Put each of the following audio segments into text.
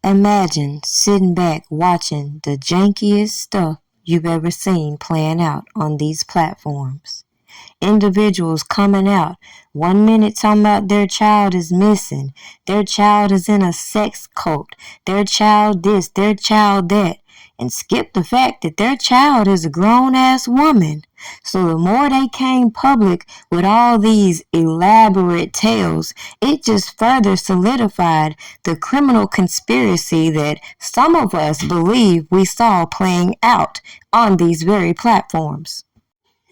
Imagine sitting back watching the jankiest stuff you've ever seen playing out on these platforms. Individuals coming out one minute talking about their child is missing, their child is in a sex cult, their child this, their child that, and skip the fact that their child is a grown-ass woman. So the more they came public with all these elaborate tales, it just further solidified the criminal conspiracy that some of us believe we saw playing out on these very platforms.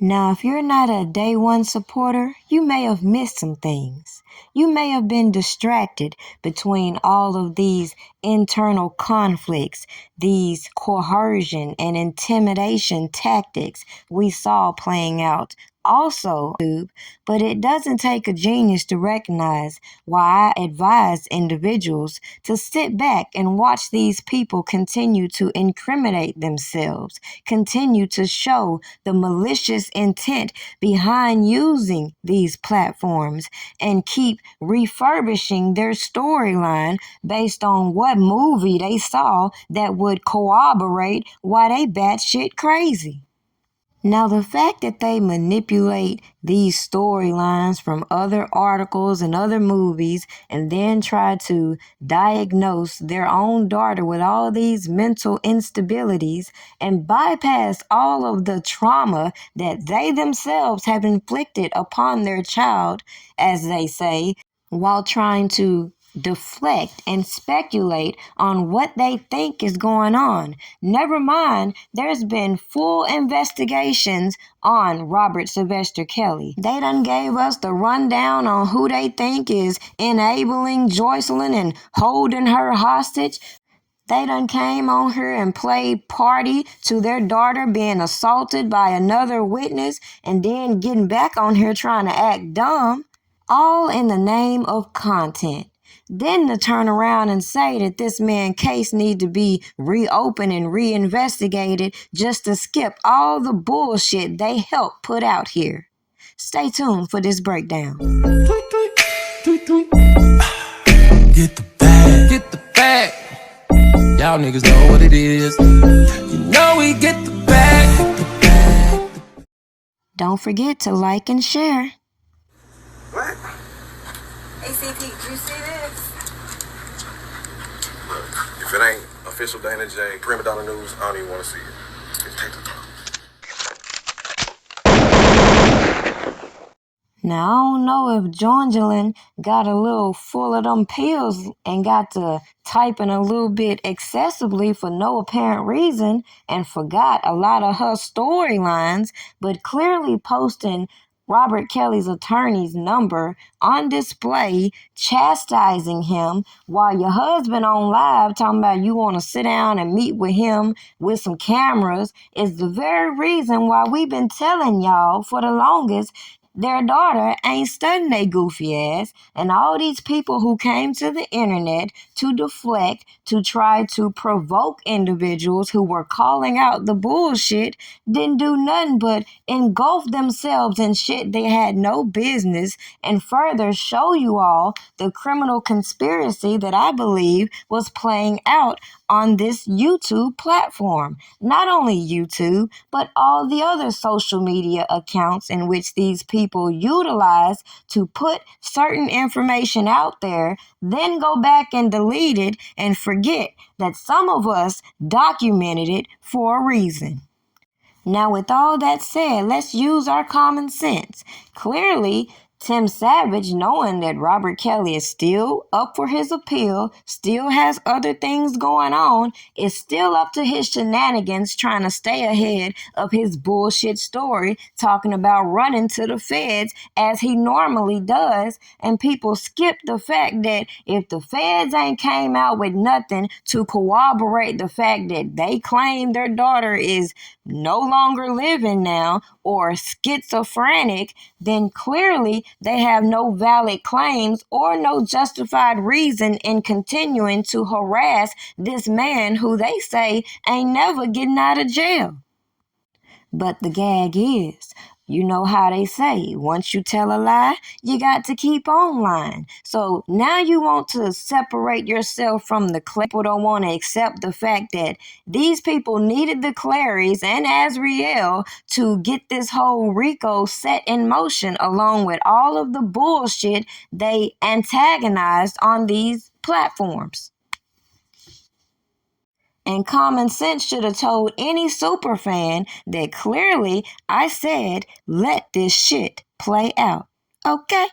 Now, if you're not a day one supporter, you may have missed some things. You may have been distracted between all of these internal conflicts, these coercion and intimidation tactics we saw playing out also, but it doesn't take a genius to recognize why I advise individuals to sit back and watch these people continue to incriminate themselves, continue to show the malicious intent behind using these platforms, and keep refurbishing their storyline based on what movie they saw that would corroborate why they batshit crazy. Now, the fact that they manipulate these storylines from other articles and other movies and then try to diagnose their own daughter with all these mental instabilities and bypass all of the trauma that they themselves have inflicted upon their child, as they say, while trying to deflect and speculate on what they think is going on. Never mind, there's been full investigations on Robert Sylvester Kelly. They done gave us the rundown on who they think is enabling Joycelyn and holding her hostage. They done came on here and played party to their daughter being assaulted by another witness and then getting back on here trying to act dumb, all in the name of content. Then to turn around and say that this man's case need to be reopened and reinvestigated just to skip all the bullshit they helped put out here. Stay tuned for this breakdown. Get the bag. Get the bag. Y'all niggas know what it is. You know we get the bag. Don't forget to like and share. What? ACP, did you see this? Look, if it ain't official Dana J, Prima Donna News, I don't even want to see it. Just take the talk. Now, I don't know if Joycelyn got a little full of them pills and got to typing a little bit excessively for no apparent reason and forgot a lot of her storylines, but clearly posting Robert Kelly's attorney's number on display, chastising him while your husband on live talking about you want to sit down and meet with him with some cameras is the very reason why we've been telling y'all for the longest their daughter ain't studying they goofy ass, and all these people who came to the internet to deflect, to try to provoke individuals who were calling out the bullshit didn't do nothing but engulf themselves in shit they had no business and further show you all the criminal conspiracy that I believe was playing out on this YouTube platform. Not only YouTube, but all the other social media accounts in which these people utilize to put certain information out there, then go back and delete it and forget that some of us documented it for a reason. Now, with all that said, let's use our common sense. Clearly, Tim Savage, knowing that Robert Kelly is still up for his appeal, still has other things going on, is still up to his shenanigans trying to stay ahead of his bullshit story, talking about running to the feds as he normally does, and people skip the fact that if the feds ain't came out with nothing to corroborate the fact that they claim their daughter is no longer living now or schizophrenic, then clearly they have no valid claims or no justified reason in continuing to harass this man who they say ain't never getting out of jail. But the gag is, You know how they say, once you tell a lie, you got to keep on lying. So now you want to separate yourself from the people don't want to accept the fact that these people needed the Clarys and Azriel to get this whole RICO set in motion along with all of the bullshit they antagonized on these platforms. And common sense should have told any superfan that clearly I said, let this shit play out. Okay?